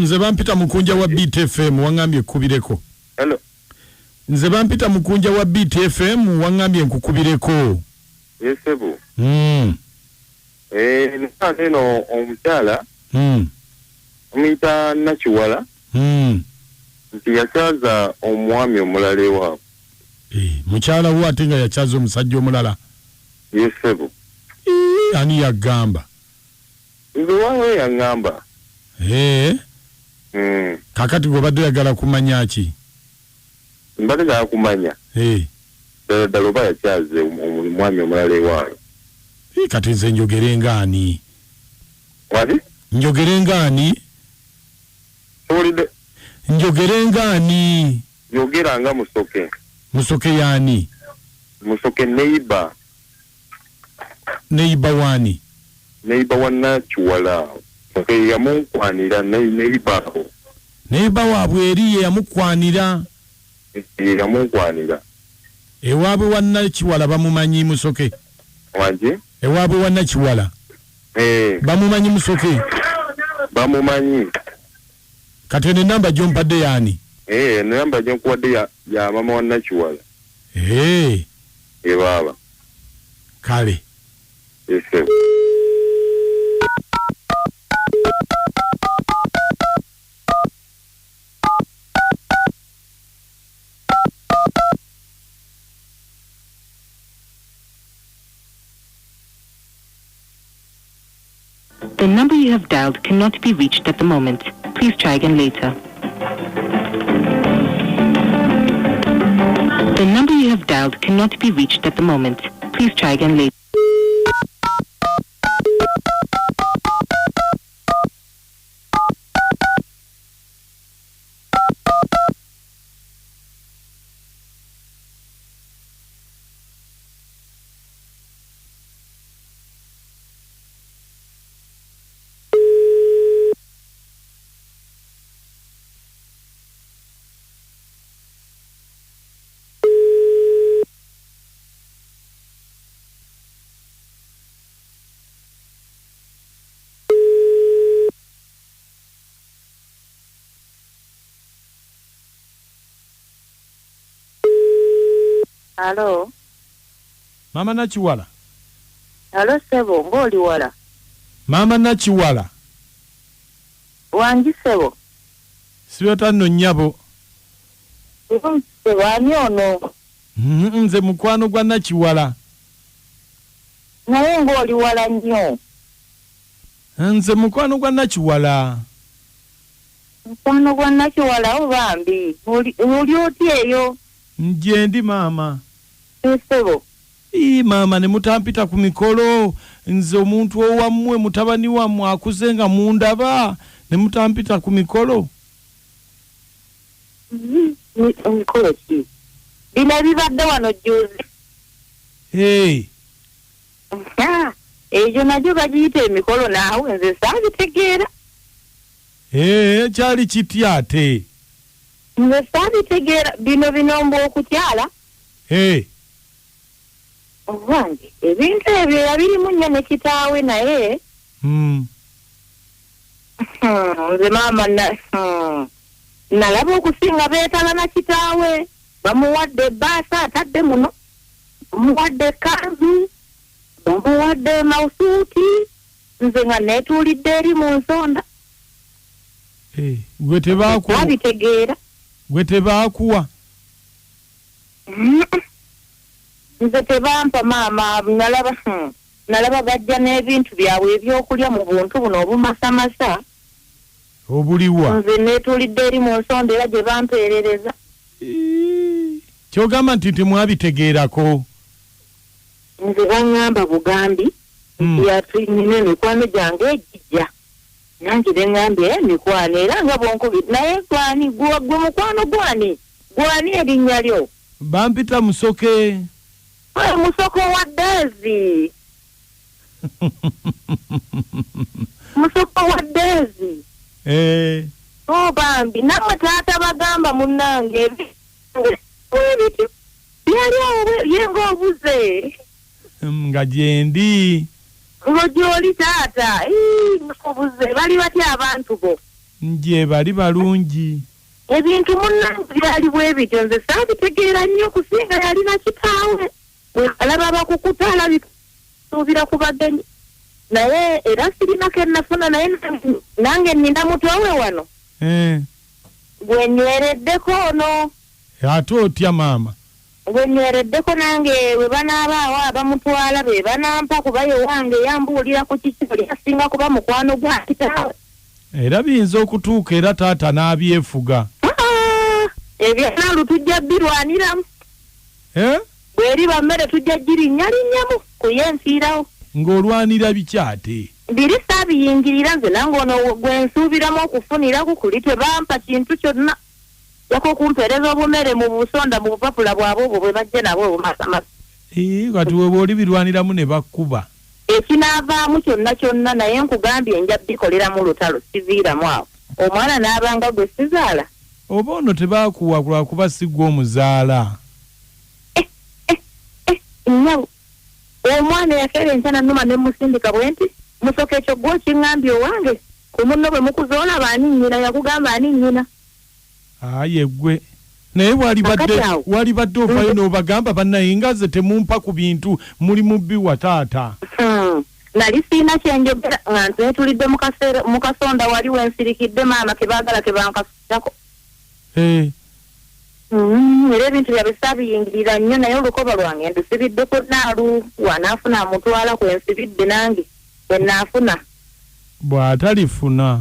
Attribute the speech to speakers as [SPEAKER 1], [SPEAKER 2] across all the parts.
[SPEAKER 1] Nze bampita mukunja wa BTFM wangambye kubireko.
[SPEAKER 2] Hello.
[SPEAKER 1] Nze bampita mukunja wa BTFM wangambye nkukubireko.
[SPEAKER 2] Yesebo. Nino omukyala. Omuyita Nakiwala. Nti yakyaza omwami omulala ewaabwe.
[SPEAKER 1] Mukyala wo ate nga yakyaza omusajja omulala.
[SPEAKER 2] Yesebo.
[SPEAKER 1] Ani yagamba?
[SPEAKER 2] Nze wawe yangamba.
[SPEAKER 1] Kakati gwe badde yagala kumanya ki?
[SPEAKER 2] Mbadde yagala kumanya. Ddala oba yakyaze omwami omulala ewaabwe.
[SPEAKER 1] Kati nze njogere ng'ani?
[SPEAKER 2] Wali?
[SPEAKER 1] Njogere ng'ani?
[SPEAKER 2] Tolide.
[SPEAKER 1] Njogere ng'ani?
[SPEAKER 2] Yogera nga Musoke.
[SPEAKER 1] Musoke yani?
[SPEAKER 2] Musoke neighbor.
[SPEAKER 1] Neighbor wani?
[SPEAKER 2] Neighbor wa Nakiwala. Musoke yamukwanira neighbor.
[SPEAKER 1] Neighbor waabwe eri yamukwanira?
[SPEAKER 2] Yamukwanira.
[SPEAKER 1] Ewaabwe wa Nakiwala bamumanyi Musoke?
[SPEAKER 2] Wanje?
[SPEAKER 1] Ewaabwe wa Nakiwala? Bamumanyi Musoke?
[SPEAKER 2] Bamumanyi.
[SPEAKER 1] Kati ne namba gy'ompadde yani?
[SPEAKER 2] Namba gy'onkuwadde ya mama wa Nakiwala. Baba.
[SPEAKER 1] Kale.
[SPEAKER 2] Yes.
[SPEAKER 3] The number you have dialed cannot be reached at the moment. Please try again later. The number you have dialed cannot be reached at the moment. Please try again later.
[SPEAKER 4] Hello.
[SPEAKER 1] Mama Nakiwala.
[SPEAKER 4] Hello Sebo, ngoli wala.
[SPEAKER 1] Mama Nakiwala.
[SPEAKER 4] Wangi Sebo.
[SPEAKER 1] Siweta no nyabo.
[SPEAKER 4] Sebo ani ono.
[SPEAKER 1] Nze mukwano gwa Nakiwala.
[SPEAKER 4] Naye ngoli wala nnyo.
[SPEAKER 1] Nze mukwano gwa Nakiwala.
[SPEAKER 4] Mukwano gwa Nakiwala obambi. Oli oti eyo.
[SPEAKER 1] Njendi mama.
[SPEAKER 4] Sebo.
[SPEAKER 1] Mama ne mutampita ku mikolo. Nze omuntu owammwe mutabani wammwe akuzenga mundaba ne mutampita ku mikolo.
[SPEAKER 4] Mikolo ki? Bino bibadde wano juzi. Ejo najjo bagiyita emikolo naawe nze saabitegeera.
[SPEAKER 1] Kyali kitya ate?
[SPEAKER 4] Nze saabitegeera bino mbu okukyala. Wange ebintu ebyo yabirimu nnyo ne kitaawe naye. Nze maama nalaba okusinga beetala na kitaawe. Bamuwadde ebbaasa atadde muno. Bamuwadde kanzu. Bamuwadde mawusuuti. Nze nga neetuulidde eri mu nsonda.
[SPEAKER 1] Gwe tebaakuwa?
[SPEAKER 4] Abitegeera.
[SPEAKER 1] Gwe tebaakuwa?
[SPEAKER 4] Nze tebampa maama nalaba bajja n'ebintu byabwe ebyokulya mu buntu buno obumasamasa.
[SPEAKER 1] Obuliwa?
[SPEAKER 4] Nze neetuulidde eri mu nsonda era gye bampeerereza.
[SPEAKER 1] Kyogamba nti temwabitegeerako?
[SPEAKER 4] Nze baŋŋamba bugambi nina emikwano gyange egijja. Nange neŋŋambye emikwano era nga bonkubi naye gwani gwe mukwano gwani erinnya lyo?
[SPEAKER 1] Bampita Musoke.
[SPEAKER 4] Musoko wa Daisy. Musoko wa Daisy. Bambi namwe taata bagamba munnange ebintu byali awo yenga obuze.
[SPEAKER 1] Nga gyendi.
[SPEAKER 4] Ngo gy'oli taata. Obuze bali batya abantu bo?
[SPEAKER 1] nje bali balungi
[SPEAKER 4] ebintu munnange byali bwe bityo nze saabitegeera nnyo kusinga yalina kitaawe alaba bakukutala bisuubira ku bagenyi naye era sirina kennafuna naye nange nina mutwawe wano gwenywereddeko ono
[SPEAKER 1] ate otya maama
[SPEAKER 4] gwenywereddeko nange we banaabaawo abamutwala be banampa kuba ye wange yambuulira ku kikyo asinga kuba mukwano gwa kitaawe
[SPEAKER 1] era biyinza okutuuka era taata n'abyefuga
[SPEAKER 4] ebyanalu tujja birwaniramu bweriba mmere tujja girinnyamu kuyenfiirawo
[SPEAKER 1] ng'olwanira bikyate
[SPEAKER 4] biri saabiyingirira nze nange ono gwensuubiramu okufuniraku kuli tebampa kintu kyonna jako kumpeereza obumere mu busonda mu bupapula bwabwe obwo bwe bajja nabwe obumasamasa
[SPEAKER 1] kati weba oli birwaniramu ne bakkuba
[SPEAKER 4] ekinaavaamu kyonna naye nkugambye nja bikoleramu lutalo siviiramu awo omwana n'abanga gwe sizaala
[SPEAKER 1] oba ono tebaakuwa lwakuba sigwa omuzaala
[SPEAKER 4] nyawo omwana yakeera enkya nannuma ne musindika bwe nti musoka ekyo gwe okiŋŋambye owange ku munno bwe mukuza olaba ani nnyina yakugamba ani nnyina
[SPEAKER 1] aye gwe naye wali badde ovayo n'obagamba bannaye nga ze temumpa ku bintu muli mubbi wa taata
[SPEAKER 4] nali siina kyenjogera nga nze tulidde mu kasonda wali wensirikidde maama kebaagala kebankasako era ebintu byabe saabiyingirira nnyo naye olukoba lwange ndusibiddeko naalu wanaafuna amutwala kwensibidde nange kwenaafuna
[SPEAKER 1] bw'atalifuna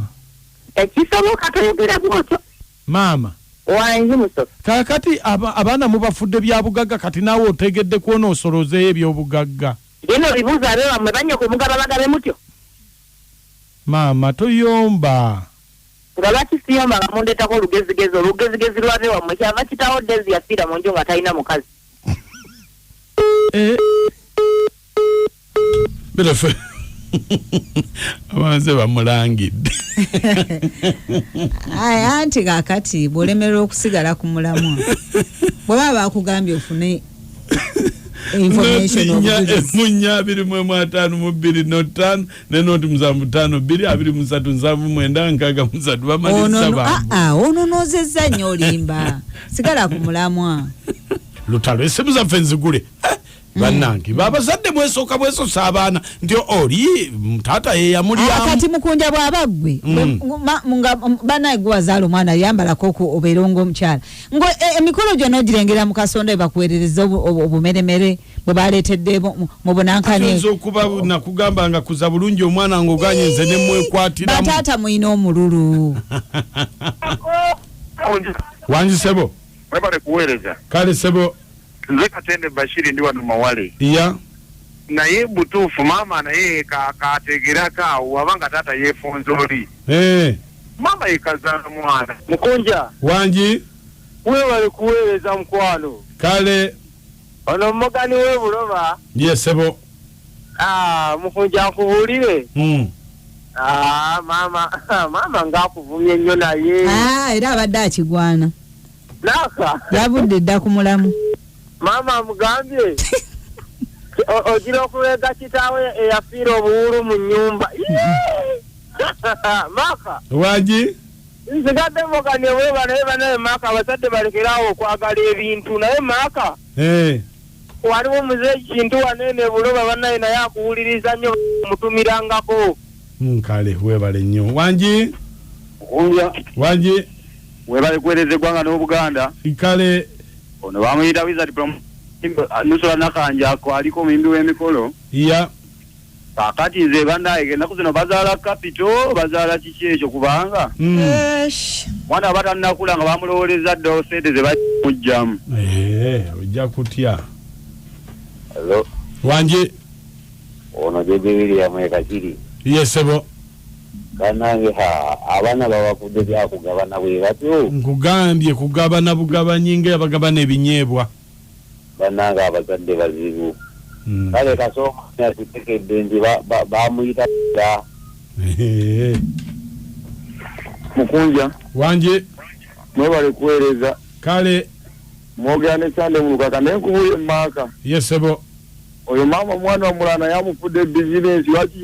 [SPEAKER 4] ekisoboka toyogera bwotyo
[SPEAKER 1] maama
[SPEAKER 4] wanji musoso
[SPEAKER 1] kakati abaana mubafudde bya bugagga kati naawe otegedde kwona osolozeeyo ebyobugagga
[SPEAKER 4] geno bibuuza abe wammwe banye kumugaba bagabe mutyo
[SPEAKER 1] maama toyomba
[SPEAKER 4] nga bakisiyomba nga mundeetako olugezigezi lwabe wammwe kyava kitawo Dezi yafiira mu nju nga talina mukazi
[SPEAKER 1] birefe abanze bamulangidde
[SPEAKER 5] anti kakati bw'olemerera okusigala ku mulamwa bwe baba bakugambye ofune information
[SPEAKER 1] munya 252 nenoti 7523 bamalisa bambu
[SPEAKER 5] ono nozezza nnyo olimba sigala ku mulamwa
[SPEAKER 1] lutalo esimu zaffe nzigule bannange babazadde bwesooka bwesosa abaana nti oli taata yeyamulyamu
[SPEAKER 5] kati mukunja bw'abaggwe banaye gwe wazaala omwana yambalako obeeronga omukyala ngo emikolo gyonna ogirengera mu kasonda bakuweerereza obumeremere bwe baleetedde mu bunankani
[SPEAKER 1] ayinza okuba nakugamba nga kuza bulungi omwana ng'oganye nze ne mwekwatiramu
[SPEAKER 5] bataata muyina omululu
[SPEAKER 1] wangi sebo
[SPEAKER 2] webale kuweereza
[SPEAKER 1] kale sebo
[SPEAKER 2] nze Katende Bashiri ndi wano Mawale naye butuufu maama naye kategerako awo wabanga taata yeefunza oli maama yekazaala mwana mukunja
[SPEAKER 1] wangi
[SPEAKER 2] webale kuweereza mukwano
[SPEAKER 1] kale
[SPEAKER 2] ono mugani w'ebuloba
[SPEAKER 1] sebo
[SPEAKER 2] mukunja nkubuulire maama ngaakuvumye nnyo naye
[SPEAKER 5] era abadde akigwana
[SPEAKER 2] naaka
[SPEAKER 5] yabudde dda ku mulamu
[SPEAKER 2] maama amugambye ogira okulega kitaawe eyafiira obuwulu mu nnyumba maaka
[SPEAKER 1] wangi
[SPEAKER 2] nsigadde mugani weeba naye banaye maaka abazadde balekerawo okwagala ebintu naye maaka waliwo muzeeyi kintu wanene buloba banaye naye akuwuliriza nnyo mutumirangako
[SPEAKER 1] kale weebale nnyo wangi wangi
[SPEAKER 2] webale kuweereza eggwanga n'obuganda
[SPEAKER 1] kale
[SPEAKER 2] ono bamuyita Wizard Nusula Nakanjako aliko muyimbi w'emikolo kakati nze bannaye ennaku zino bazaala kapito bazaala kiki ekyo kubanga mwana batannakula nga bamulowooleza dda sente ze bamugjamu
[SPEAKER 1] ojja kutya wangi
[SPEAKER 6] ono Jeje William ekakiri
[SPEAKER 1] sebo
[SPEAKER 6] kanange abaana babafudde byakugabana bwe batyo
[SPEAKER 1] nkugambye kugabana bugabanyi ng'abagabana ebinyeebwa
[SPEAKER 6] bannange abazadde bazibu kale kasooka yatutekedde nti bamuyita dda
[SPEAKER 2] mukunja
[SPEAKER 1] wangi
[SPEAKER 2] mwebale kuweereza
[SPEAKER 1] kale
[SPEAKER 2] mwogera ne Sande mulukaka naye nkubuulye maaka
[SPEAKER 1] sebo
[SPEAKER 2] oyo mama mwana omulana yamufudde business lwaki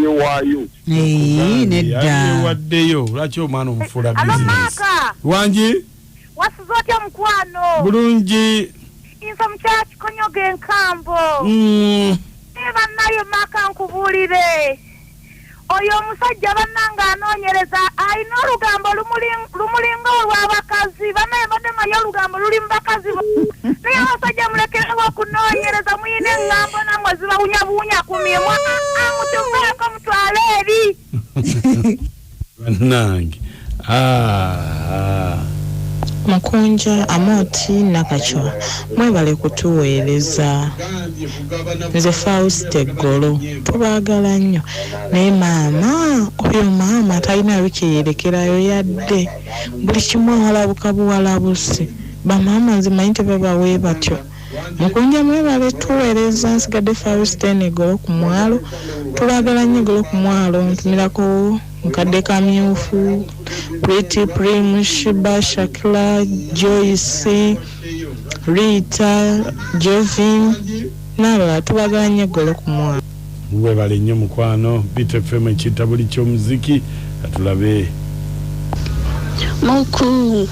[SPEAKER 2] yewayo
[SPEAKER 5] nedda
[SPEAKER 1] waddeyo lwaki omwana omufula
[SPEAKER 7] business maka
[SPEAKER 1] wangi
[SPEAKER 7] wasuzotya mukwano
[SPEAKER 1] bulungi
[SPEAKER 7] inso mukyaki konyoga enkambo banaye maka nkubuulire oyo omusajja bannanga anoonyereza alina olugambo lumulinga olw'abakazi banaye badde manyi olugambo luli mu bakazi naye abasajja mulekerewo okunoonyereza muyina engambo nammwe zibawunyabuunya ku mimwa mutuveeko mutwale eri
[SPEAKER 1] bannange
[SPEAKER 8] Makunja Amoti Nakachwa mwebale kutuweereza nze Fauste Golo tubaagala nnyo naye maama oyo maama talina bikeyerekerayo yadde buli kimu alabuka buwalabusi bamaama nze manyi tebabawe batyo Makunja mwebale tuweereza nsigadde Fauste Golo ku mwalo tubaagala nnyo Golo ku mwalo ntumirako Mkade Kamyufu, Pretty Prim, Shiba, Shakila, Joyce, Rita, Jovin, naba tubaganye Golo ku mwana.
[SPEAKER 1] Webale nnyo mukwano BTFM ekitabuli ky'omuziki atulabe.
[SPEAKER 9] Muku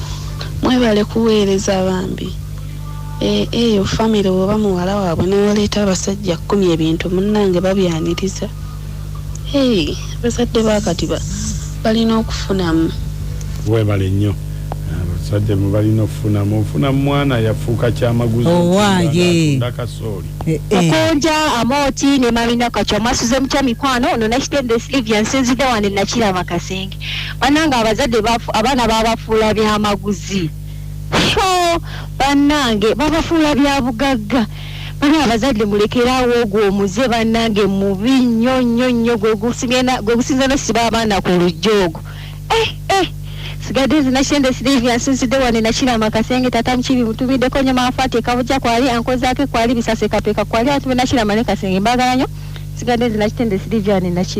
[SPEAKER 9] mwebale kuweereza bambi. Eyo family oba muwala waabwe n'oleeta abasajja 10 ebintu munnange babyaniriza. Hey, basadde bakati balina okufunamu.
[SPEAKER 1] Webale nnyo. Basadde balina okufunamu. Ofuna mwana yafuuka kyamaguzi.
[SPEAKER 5] Owaye.
[SPEAKER 1] Ndakasooli.
[SPEAKER 10] Makunja Amoti ne Marina Kacho masuze mutya mikwano ono nakitende Sylvia nsinzide wane nakira makasenge. Bananga abazadde abaana babafuula byamaguzi. So banange babafuula bya bugagga. Bana abazadde mulekerawo ogwo omuze bannange mubi nnyo gwe gusinza no siba abaana ku lujjoogo. Sigadde zinashende Sylvia nsinzide wane nakira makasenge tata mchibi mutumiddeko nyama afate kabuja kwali ankozaake kwali bisase kapeka kwali atume nakira mane kasenge mbagala nnyo sigadde zinakitende Sylvia ne nakira